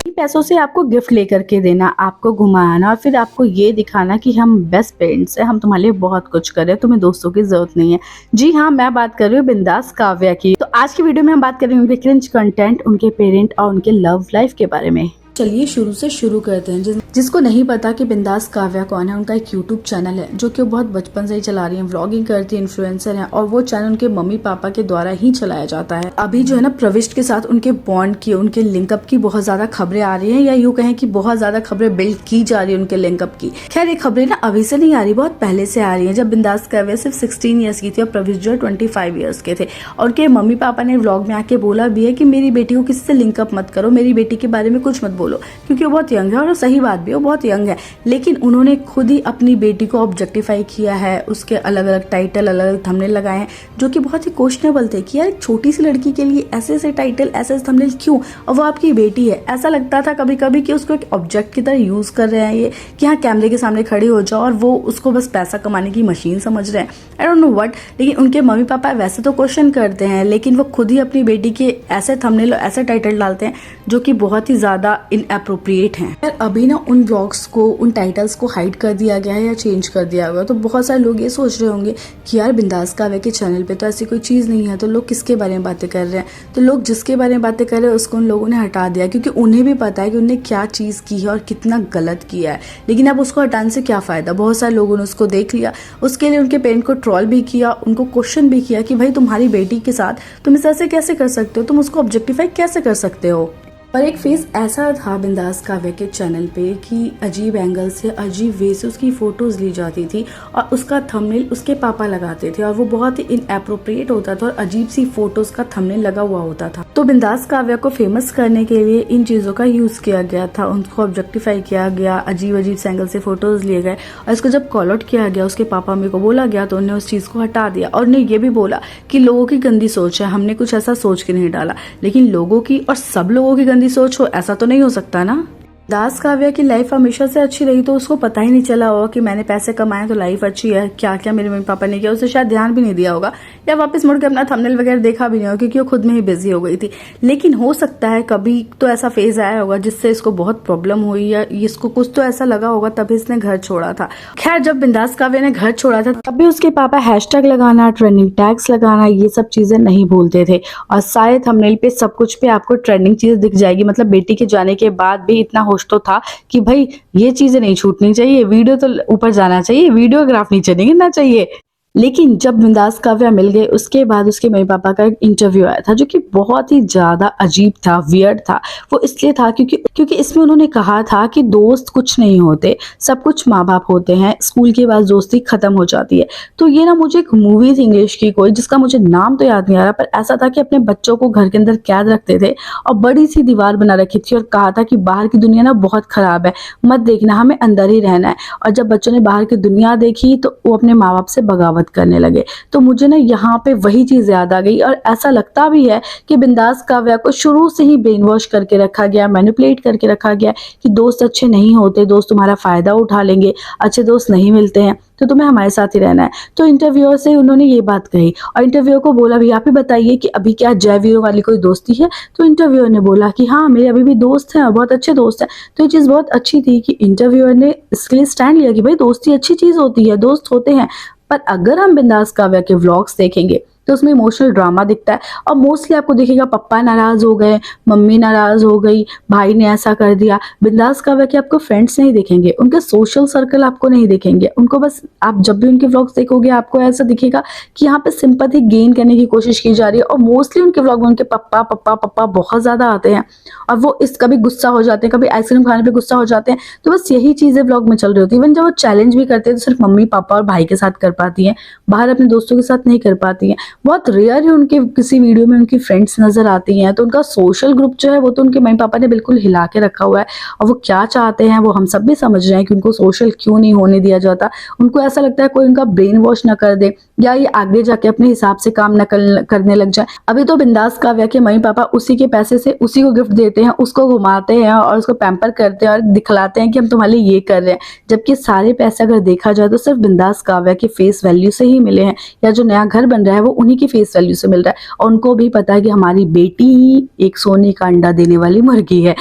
पैसों से आपको गिफ्ट लेकर के देना, आपको घुमाना और फिर आपको ये दिखाना कि हम बेस्ट पेरेंट्स हैं, हम तुम्हारे लिए बहुत कुछ कर रहे हैं, तुम्हें दोस्तों की जरूरत नहीं है। जी हाँ, मैं बात कर रही हूँ बिंदास काव्या की। तो आज की वीडियो में हम बात कर रहे हैं उनके क्रिंज कंटेंट, उनके पेरेंट और उनके लव लाइफ के बारे में। चलिए शुरू से शुरू करते हैं। जिसको नहीं पता कि बिंदास काव्या कौन है, उनका एक यूट्यूब चैनल है जो कि वो बहुत बचपन से ही चला रही है, व्लॉगिंग करती है, इन्फ्लुएंसर है और वो चैनल उनके मम्मी पापा के द्वारा ही चलाया जाता है। अभी जो है ना, प्रविष्ट के साथ उनके बॉन्ड की, उनके लिंकअप की बहुत ज्यादा खबरें आ रही है, या यूँ कहें कि बहुत ज्यादा खबरें बिल्ड की जा रही है उनके लिंकअप की। खैर ये खबरें ना अभी से नहीं आ रही, बहुत पहले से आ रही है, जब बिंदास काव्या सिर्फ 16 ईयर्स की थी और प्रविष्ट जो 25 ईयर्स के थे। और उनके मम्मी पापा ने व्लॉग में आके बोला भी है कि मेरी बेटी को किसी से लिंकअप मत करो, मेरी बेटी के बारे में कुछ मत बोलो, क्योंकि वो बहुत यंग है। और सही बात भी, वो बहुत यंग है, लेकिन उन्होंने खुद ही अपनी बेटी को ऑब्जेक्टिफाई किया है, उसके अलग अलग टाइटल, अलग अलग थंबनेल लगाए हैं जो कि बहुत ही क्वेश्चनेबल थे कि यार एक छोटी सी लड़की के लिए ऐसे ऐसे टाइटल, ऐसे ऐसे थंबनेल क्यों, और वो आपकी बेटी है। ऐसा लगता था कभी कभी कि उसको एक ऑब्जेक्ट की तरह यूज कर रहे हैं ये, कि हाँ कैमरे के सामने खड़ी हो जाओ और वो उसको बस पैसा कमाने की मशीन समझ रहे हैं। I don't know what. लेकिन उनके मम्मी पापा वैसे तो क्वेश्चन करते हैं, लेकिन वो खुद ही अपनी बेटी के ऐसे थंबनेल, ऐसे टाइटल डालते हैं जो कि बहुत ही ज्यादा इनएप्रोप्रिएट हैं। अभी ना उन ब्लॉग्स को, उन टाइटल्स को हाइड कर दिया गया है या चेंज कर दिया गया, तो बहुत सारे लोग ये सोच रहे होंगे कि यार बिंदास काव्या के चैनल पे तो ऐसी कोई चीज़ नहीं है, तो लोग किसके बारे में बातें कर रहे हैं। तो लोग जिसके बारे में बातें कर रहे हैं उसको उन लोगों ने हटा दिया, क्योंकि उन्हें भी पता है कि उन्हें क्या चीज़ की है और कितना गलत किया है। लेकिन अब उसको हटाने से क्या फ़ायदा, बहुत सारे लोगों ने उसको देख लिया, उसके लिए उनके पेरेंट को ट्रोल भी किया, उनको क्वेश्चन भी किया कि भाई तुम्हारी बेटी के साथ तुम इस ऐसे कैसे कर सकते हो, तुम उसको ऑब्जेक्टिफाई कैसे कर सकते हो। पर एक फेज ऐसा था बिंदास काव्या के चैनल पे कि अजीब एंगल से, अजीब वे से उसकी फोटोज ली जाती थी और उसका थंबनेल उसके पापा लगाते थे और वो बहुत ही इनएप्रोप्रिएट होता था और अजीब सी फोटोज का थंबनेल लगा हुआ होता था। तो बिंदास काव्या को फेमस करने के लिए इन चीजों का यूज किया गया था, उनको ऑब्जेक्टिफाई किया गया, अजीब अजीब से एंगल से फोटोज लिए गए और इसको जब कॉल आउट किया गया, उसके पापा मम्मी को बोला गया, तो उन्हें उस चीज को हटा दिया और उन्हें ये भी बोला कि लोगों की गंदी सोच है, हमने कुछ ऐसा सोच के नहीं डाला। लेकिन लोगों की और सब लोगों की सोच हो ऐसा तो नहीं हो सकता ना। दास काव्या की लाइफ हमेशा से अच्छी रही, तो उसको पता ही नहीं चला होगा कि मैंने पैसे कमाए तो लाइफ अच्छी है, क्या क्या मेरे मम्मी पापा ने किया, उसे शायद ध्यान भी नहीं दिया होगा या वापस मुड़ के अपना थंबनेल वगैरह देखा भी नहीं होगा, क्योंकि वो खुद में ही बिजी हो गई थी। लेकिन हो सकता है कभी तो ऐसा फेज आया होगा जिससे इसको बहुत प्रॉब्लम हुई या इसको कुछ तो ऐसा लगा होगा, तभी इसने घर छोड़ा था। खैर जब बिंदास काव्या ने घर छोड़ा था तब भी उसके पापा हैशटैग लगाना, ट्रेंडिंग टैग्स लगाना, ये सब चीजें नहीं भूलते थे और सारे थंबनेल पे सब कुछ पे आपको ट्रेंडिंग चीज दिख जाएगी। मतलब बेटी के जाने के बाद भी इतना होश तो था कि भाई ये चीजें नहीं छूटनी चाहिए, वीडियो तो ऊपर जाना चाहिए, वीडियोग्राफ नीचे नहीं गिरना चाहिए। लेकिन जब बिंदास काव्या मिल गए उसके बाद उसके मम्मी पापा का एक इंटरव्यू आया था जो कि बहुत ही ज्यादा अजीब था, वियर्ड था। वो इसलिए था क्योंकि इसमें उन्होंने कहा था कि दोस्त कुछ नहीं होते, सब कुछ माँ बाप होते हैं, स्कूल के बाद दोस्ती खत्म हो जाती है। तो ये ना मुझे एक मूवी थी इंग्लिश की कोई, जिसका मुझे नाम तो याद नहीं आ रहा, पर ऐसा था कि अपने बच्चों को घर के अंदर कैद रखते थे और बड़ी सी दीवार बना रखी थी और कहा था कि बाहर की दुनिया ना बहुत खराब है, मत देखना, हमें अंदर ही रहना है। और जब बच्चों ने बाहर की दुनिया देखी तो वो अपने माँ बाप से बगावत करने लगे। तो मुझे ना यहाँ पे वही चीज याद आ गई और ऐसा लगता भी है कि बिंदास काव्या को शुरू से ही ब्रेन वॉश करके रखा गया, मैनिपुलेट करके रखा गया कि दोस्त अच्छे नहीं होते, दोस्त तुम्हारा फायदा उठा लेंगे, अच्छे दोस्त नहीं मिलते हैं, तो तुम्हें हमारे साथ ही रहना है। तो इंटरव्यूअर से उन्होंने ये बात कही और इंटरव्यूअर को बोला भी आप ही बताइए कि अभी क्या जय वीरों वाली कोई दोस्ती है। तो इंटरव्यूअर ने बोला कि हाँ मेरे अभी भी दोस्त हैं, बहुत अच्छे दोस्त हैं। तो ये चीज बहुत अच्छी थी कि इंटरव्यूअर ने इसके लिए स्टैंड लिया कि भाई दोस्ती अच्छी चीज होती है, दोस्त होते हैं। पर अगर हम बिंदास काव्या के व्लॉग्स देखेंगे तो उसमें इमोशनल ड्रामा दिखता है और मोस्टली आपको दिखेगा पप्पा नाराज हो गए, मम्मी नाराज हो गई, भाई ने ऐसा कर दिया। बिंदास काव्या के आपको फ्रेंड्स नहीं दिखेंगे, उनके सोशल सर्कल आपको नहीं दिखेंगे, उनको बस आप जब भी उनके व्लॉग्स देखोगे आपको ऐसा दिखेगा कि यहाँ पे सिंपैथी गेन करने की कोशिश की जा रही है। और मोस्टली उनके व्लॉग में उनके पप्पा पप्पा पप्पा बहुत ज्यादा आते हैं और वो इस कभी गुस्सा हो जाते हैं, कभी आइसक्रीम खाने पे गुस्सा हो जाते हैं। तो बस यही चीजें व्लॉग में चल रही होती है। इवन जब वो चैलेंज भी करते हैं तो सिर्फ मम्मी पापा और भाई के साथ कर पाती है, बाहर अपने दोस्तों के साथ नहीं कर पाती है। बहुत रेयर ही उनके किसी वीडियो में उनकी फ्रेंड्स नजर आती हैं। तो उनका सोशल ग्रुप जो है वो तो उनके मम्मी पापा ने बिल्कुल हिला के रखा हुआ है और वो क्या चाहते हैं वो हम सब भी समझ रहे हैं कि उनको सोशल क्यों नहीं होने दिया जाता। उनको ऐसा लगता है कोई उनका ब्रेन वॉश ना कर दे, या ये आगे जाके अपने हिसाब से काम नकल करने लग जाए। अभी तो बिंदास काव्या के मम्मी पापा उसी के पैसे से उसी को गिफ्ट देते हैं, उसको घुमाते हैं और उसको पैम्पर करते हैं और दिखलाते हैं कि हम तुम्हारे लिए ये कर रहे हैं, जबकि सारे पैसे अगर देखा जाए तो सिर्फ बिंदास काव्या के फेस वैल्यू से ही मिले हैं, या जो नया घर बन रहा है वो उन्हीं की फेस वैल्यू से मिल रहा है। और उनको भी पता है कि हमारी बेटी ही एक सोने का अंडा देने वाली मुर्गी है,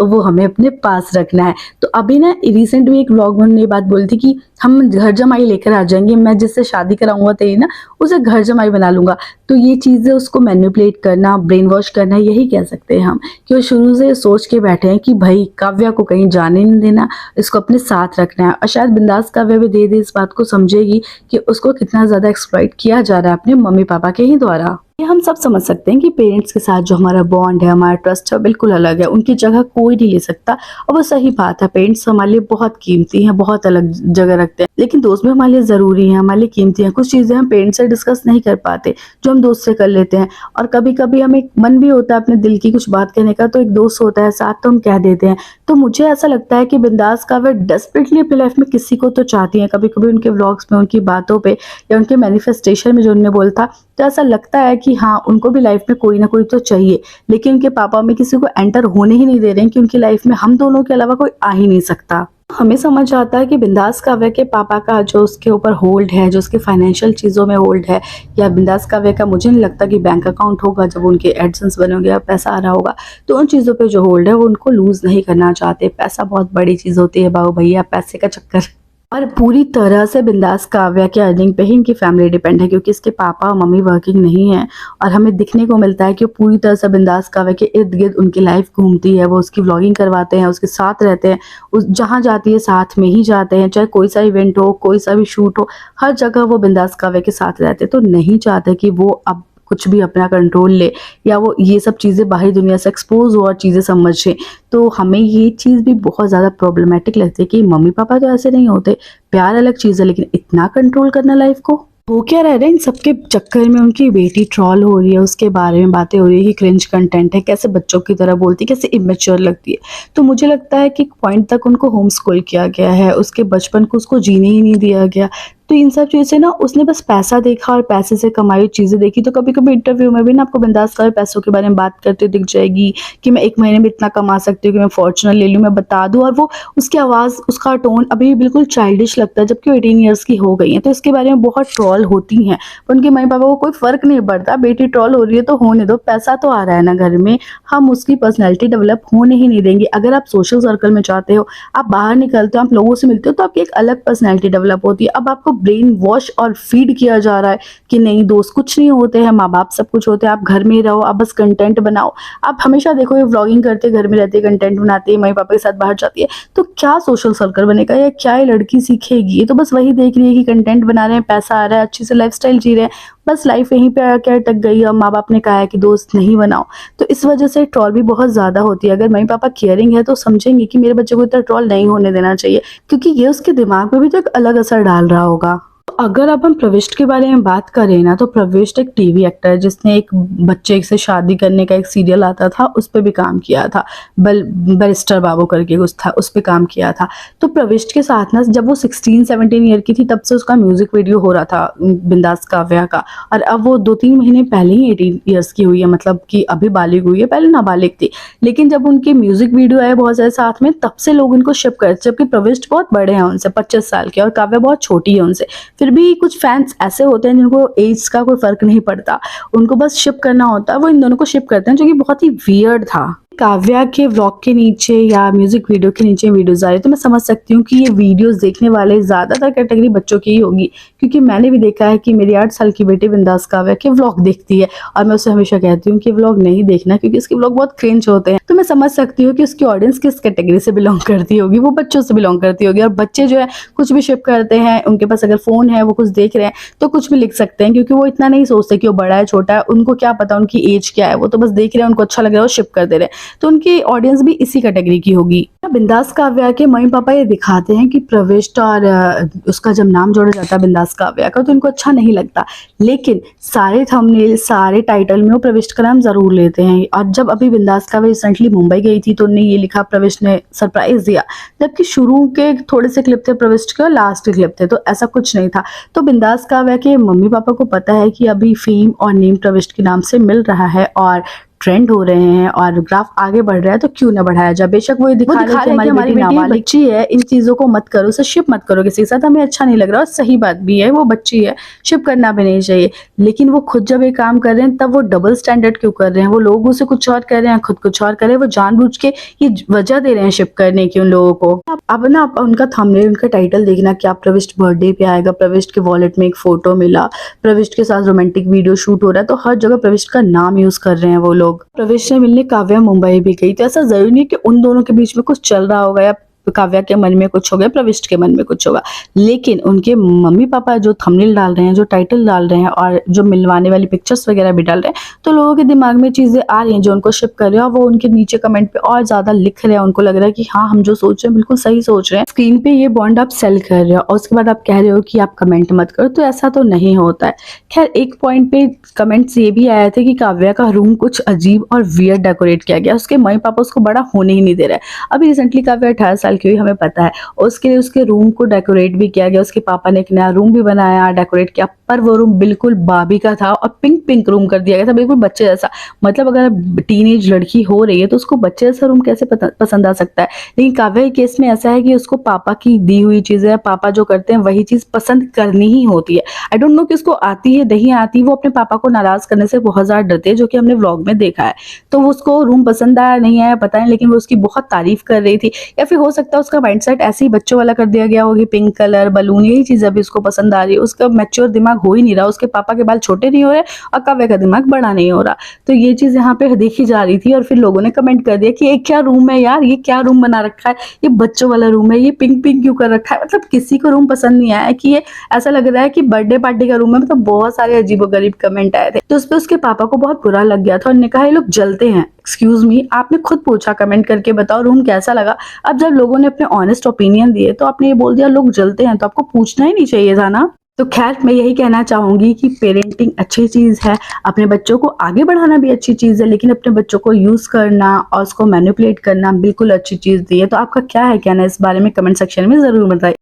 वो हमें अपने पास रखना है। तो अभी ना रिसेंट में एक व्लॉग में उन्होंने ये बात बोली थी कि हम घर जमाई लेकर आ जाएंगे, मैं जिससे शादी कराऊंगा तेरी ना उसे घर जमाई बना लूंगा। तो ये चीजें उसको मैनिपुलेट करना, ब्रेन वॉश करना, यही कह सकते हैं हम, कि वो शुरू से सोच के बैठे हैं कि भाई काव्या को कहीं जाने नहीं देना, इसको अपने साथ रखना है। और शायद बिंदास काव्या भी धीरे धीरे इस बात को समझेगी कि उसको कितना ज्यादा एक्सप्लॉइट किया जा रहा है अपने मम्मी पापा के ही द्वारा। ये हम सब समझ सकते हैं कि पेरेंट्स के साथ जो हमारा बॉन्ड है, हमारा ट्रस्ट है, बिल्कुल अलग है, उनकी जगह कोई नहीं ले सकता। और वो सही बात है, पेरेंट्स हमारे लिए बहुत कीमती हैं, बहुत अलग जगह रखते हैं, लेकिन दोस्त भी हमारे लिए जरूरी है, हमारे लिए कीमती है। कुछ चीजें हम पेरेंट्स से डिस्कस नहीं कर पाते जो हम दोस्त से कर लेते हैं। और कभी कभी हमें मन भी होता है अपने दिल की कुछ बात कहने का, तो एक दोस्त होता है साथ, तो हम कह देते हैं। तो मुझे ऐसा लगता है कि बिंदास काव्या डेस्परेटली अपनी लाइफ में किसी को तो चाहती है। कभी कभी उनके व्लॉग्स में, उनकी बातों पे या उनके मैनिफेस्टेशन में जो उन्होंने बोला था, तो ऐसा लगता है कि हाँ उनको भी लाइफ में कोई ना कोई तो चाहिए, लेकिन उनके पापा में किसी को एंटर होने ही नहीं दे रहे हैं कि उनकी लाइफ में हम दोनों के अलावा कोई आ ही नहीं सकता। हमें समझ आता है कि बिंदास काव्या के पापा का जो उसके ऊपर होल्ड है, जो उसके फाइनेंशियल चीज़ों में होल्ड है, या बिंदास काव्या का मुझे नहीं लगता कि बैंक अकाउंट होगा जब उनके एडसेंस बने होंगे या पैसा आ रहा होगा, तो उन चीज़ों पे जो होल्ड है वो उनको लूज नहीं करना चाहते। पैसा बहुत बड़ी चीज़ होती है बाबू भैया, पैसे का चक्कर। और पूरी तरह से बिंदास काव्या के अर्निंग पे ही इनकी फैमिली डिपेंड है, क्योंकि इसके पापा और मम्मी वर्किंग नहीं है। और हमें दिखने को मिलता है कि वो पूरी तरह से बिंदास काव्या के इर्द गिर्द उनकी लाइफ घूमती है, वो उसकी व्लॉगिंग करवाते हैं, उसके साथ रहते हैं, उस जहाँ जाती है साथ में ही जाते हैं, चाहे कोई सा इवेंट हो, कोई सा भी शूट हो, हर जगह वो बिंदास काव्या के साथ रहते हैं। तो नहीं चाहते कि वो अब कुछ भी अपना कंट्रोल ले, या वो ये सब चीज़ें बाहरी दुनिया से एक्सपोज हो और चीज़ें समझे। तो हमें ये चीज़ भी बहुत ज़्यादा प्रॉब्लमेटिक लगती है कि मम्मी पापा तो ऐसे नहीं होते, प्यार अलग चीज़ है, लेकिन इतना कंट्रोल करना लाइफ को। वो क्या रह रहे हैं इन सबके चक्कर में, उनकी बेटी ट्रॉल हो रही है, उसके बारे में बातें हो रही है कि क्रिंज कंटेंट है, कैसे बच्चों की तरह बोलती है, कैसे इमेच्योर लगती है। तो मुझे लगता है कि पॉइंट तक उनको होम स्कूल किया गया है, उसके बचपन को उसको जीने ही नहीं दिया गया। तो इन सब चीज़ें ना उसने बस पैसा देखा और पैसे से कमाई हुई चीज़ें देखी। तो कभी कभी इंटरव्यू में भी ना आपको बिंदास काव्या पैसों के बारे में बात करते दिख जाएगी कि मैं 1 महीने में इतना कमा सकती हूँ कि मैं फॉर्च्यूनर ले लूँ, मैं बता दूँ। और वो उसकी आवाज़, उसका टोन अभी भी बिल्कुल चाइल्डिश लगता है, जबकि वो 18 ईयर्स की हो गई है। तो इसके बारे में बहुत ट्रॉल होती हैं, पर उनके मम्मी पापा को कोई फ़र्क नहीं पड़ता। बेटी ट्रॉल हो रही है तो होने दो, पैसा तो आ रहा है ना घर में, हम उसकी पर्सनैलिटी डेवलप होने ही नहीं देंगे। अगर आप सोशल सर्कल में चाहते हो, आप बाहर निकलते हो, आप लोगों से मिलते हो, तो आपकी एक अलग पर्सनैलिटी डेवलप होती है। अब आपको ब्रेन वॉश और फीड किया जा रहा है कि नहीं दोस्त कुछ नहीं होते हैं, माँ बाप सब कुछ होते हैं, आप घर में रहो, आप बस कंटेंट बनाओ। आप हमेशा देखो ये व्लॉगिंग करते, घर में रहते, कंटेंट बनाते, मम्मी पापा के साथ बाहर जाती है, तो क्या सोशल सर्कल बनेगा या क्या ये लड़की सीखेगी? ये तो बस वही देख रही है कि कंटेंट बना रहे हैं, पैसा आ रहा है, अच्छी से लाइफस्टाइल जी रहे हैं, बस लाइफ यहीं पे आके अटक गई। और माँ बाप ने कहा है कि दोस्त नहीं बनाओ, तो इस वजह से ट्रॉल भी बहुत ज़्यादा होती है। अगर मम्मी पापा केयरिंग है तो समझेंगे कि मेरे बच्चे को इतना ट्रॉल नहीं होने देना चाहिए, क्योंकि ये उसके दिमाग में भी तो एक अलग असर डाल रहा होगा। अगर अब हम प्रविष्ट के बारे में बात करें ना, तो प्रविष्ट एक टीवी एक्टर है जिसने एक बच्चे से शादी करने का एक सीरियल आता था, उस पर भी काम किया था, बैरिस्टर बाबू करके कुछ था, उस पर काम किया था। तो प्रविष्ट के साथ ना जब वो 16-17 ईयर की थी, तब से उसका म्यूजिक वीडियो हो रहा था बिंदास काव्या का। और अब वो 2-3 महीने पहले ही 18 ईयर्स की हुई है, मतलब कि अभी बालिग हुई है, पहले नाबालिग थी। लेकिन जब उनके म्यूजिक वीडियो आए बहुत सारे साथ में, तब से लोग इनको शिप करते, जबकि प्रविष्ट बहुत बड़े हैं उनसे, 25 साल के, और काव्या बहुत छोटी है उनसे। फिर भी कुछ फैंस ऐसे होते हैं जिनको एज का कोई फर्क नहीं पड़ता, उनको बस शिप करना होता है, वो इन दोनों को शिप करते हैं, जो कि बहुत ही वियर्ड था। काव्या के व्लॉग के नीचे या म्यूजिक वीडियो के नीचे वीडियोस आ रहे, तो मैं समझ सकती हूँ कि ये वीडियोस देखने वाले ज़्यादातर कैटेगरी बच्चों की ही होगी, क्योंकि मैंने भी देखा है कि मेरी 8 साल की बेटी बिंदास काव्या के व्लॉग देखती है, और मैं उसे हमेशा कहती हूँ कि व्लॉग नहीं देखना, क्योंकि उसके व्लॉग बहुत क्रिंज होते हैं। तो मैं समझ सकती हूँ कि उसकी ऑडियंस किस कैटेगरी से बिलोंग करती होगी, वो बच्चों से बिलोंग करती होगी। और बच्चे जो है कुछ भी शिप करते हैं, उनके पास अगर फ़ोन है, वो कुछ देख रहे हैं तो कुछ भी लिख सकते हैं, क्योंकि वो इतना नहीं सोचते कि वो बड़ा है छोटा है, उनको क्या पता उनकी एज क्या है, वो तो बस देख रहे हैं, उनको अच्छा लग रहा है, वो शिप कर दे रहे हैं। तो उनकी ऑडियंस भी इसी कैटेगरी की होगी। बिंदास काव्या के मम्मी पापा ये दिखाते हैं कि प्रविष्ट और उसका जब नाम जोड़ा जाता है बिंदास काव्या का तो इनको अच्छा नहीं लगता, लेकिन सारे थंबनेल सारे टाइटल में वो प्रविष्ट का नाम जरूर लेते हैं। और जब अभी बिंदास काव्या रिसेंटली मुंबई गई थी तो उन्होंने ये लिखा, प्रविष्ट ने सरप्राइज दिया, जबकि शुरू के थोड़े से क्लिप थे प्रविष्ट के और लास्ट के क्लिप थे, तो ऐसा कुछ नहीं था। तो बिंदास काव्या के मम्मी पापा को पता है कि अभी फेम और नेम प्रविष्ट के नाम से मिल रहा है और ट्रेंड हो रहे हैं और ग्राफ आगे बढ़ रहा है, तो क्यों ना बढ़ाया जाए। बेशक वो दिखा रहे हैं कि हमारी बेटी बच्ची है, इन चीजों को मत करो, उसे शिप मत करो किसी के साथ, हमें अच्छा नहीं लग रहा। और सही बात भी है, वो बच्ची है, शिप करना भी नहीं चाहिए। लेकिन वो खुद जब ये काम कर रहे हैं तब वो डबल स्टैंडर्ड क्यों कर रहे हैं? वो लोगों से कुछ और कर रहे हैं, खुद कुछ और कर रहे हैं। वो जानबूझ के ये वजह दे रहे हैं शिप करने की उन लोगों को। अब ना आप उनका थंबनेल, उनका टाइटल देखना, क्या प्रविष्ट बर्थडे पे आएगा, प्रविष्ट के वॉलेट में एक फोटो मिला, प्रविष्ट के साथ रोमांटिक वीडियो शूट हो रहा है, तो हर जगह प्रविष्ट का नाम यूज कर रहे हैं वो लोग। प्रविष्ट ने मिलने काव्या मुंबई भी गई, तो ऐसा जरूरी नहीं कि उन दोनों के बीच में कुछ चल रहा होगा या काव्या के मन में कुछ हो गया, प्रविष्ट के मन में कुछ होगा। लेकिन उनके मम्मी पापा जो थंबनेल डाल रहे हैं, जो टाइटल डाल रहे हैं और जो मिलवाने वाली पिक्चर्स वगैरह भी डाल रहे हैं, तो लोगों के दिमाग में चीजें आ रही हैं जो उनको शिप कर रहे हैं और वो उनके नीचे कमेंट पे और ज्यादा लिख रहे हैं। उनको लग रहा है कि हाँ, हम जो सोच रहे हैं बिल्कुल सही सोच रहे हैं। स्क्रीन पे ये बॉन्ड आप सेल कर रहे हो और उसके बाद आप कह रहे हो कि आप कमेंट मत करो, तो ऐसा तो नहीं होता है। खैर, एक पॉइंट पे कमेंट्स ये भी आए थे कि काव्या का रूम कुछ अजीब और वियर्ड डेकोरेट किया गया, उसके मम्मी पापा उसको बड़ा होने ही नहीं दे रहा है। अभी रिसेंटली काव्या 18 साल की हुई, हमें पता है, उसके लिए उसके रूम को डेकोरेट भी किया गया। उसके पापा ने एक नया रूम भी बनाया, डेकोरेट किया, पर वो रूम बिल्कुल बाबी का था और पिंक पिंक रूम कर दिया गया था, बिल्कुल बच्चे जैसा। मतलब अगर टीनेज लड़की हो रही है तो उसको बच्चे जैसा रूम कैसे पसंद आ सकता है? लेकिन काव्या के केस में ऐसा है कि उसको पापा की दी हुई चीजें, पापा जो करते हैं वही चीज पसंद करनी ही होती है। आई डोंट नो कि उसको आती है नहीं आती, वो अपने पापा को नाराज करने से बहुत ज्यादा डरते हैं, जो कि हमने व्लॉग में देखा है। तो वो उसको रूम पसंद आया नहीं आया पता नहीं, लेकिन वो उसकी बहुत तारीफ कर रही थी। या फिर हो सकता है उसका माइंडसेट ऐसे ही बच्चों वाला कर दिया गया होगी, पिंक कलर, बलून, यही चीज अभी उसको पसंद आ रही है। उसका मैच्योर दिमाग हो ही नहीं रहा, उसके पापा के बाल छोटे नहीं हो रहे और काव्या का दिमाग बड़ा नहीं हो रहा। तो ये चीज यहाँ पे देखी जा रही थी और फिर लोगों ने कमेंट कर दिया कि ये क्या रूम है यार, ये क्या रूम बना रखा है, ये बच्चों वाला रूम है, ये पिंक पिंक क्यों कर रखा है। मतलब किसी को रूम पसंद नहीं आया कि ये ऐसा लग रहा है कि बर्थडे पार्टी का रूम है। मतलब बहुत सारे अजीबोगरीब कमेंट आए थे, तो उस पर उसके पापा को बहुत बुरा लग गया था। उन्होंने कहा ये लोग जलते हैं। एक्सक्यूज मी, आपने खुद पूछा कमेंट करके बताओ रूम कैसा लगा। अब जब लोगों ने अपने ऑनेस्ट ओपिनियन दिए तो आपने ये बोल दिया लोग जलते हैं, तो आपको पूछना ही नहीं चाहिए था ना। तो खैर, मैं यही कहना चाहूंगी कि पेरेंटिंग अच्छी चीज है, अपने बच्चों को आगे बढ़ाना भी अच्छी चीज है, लेकिन अपने बच्चों को यूज करना और उसको मैनिपुलेट करना बिल्कुल अच्छी चीज नहीं है। तो आपका क्या है कहना इस बारे में, कमेंट सेक्शन में जरूर बताइए।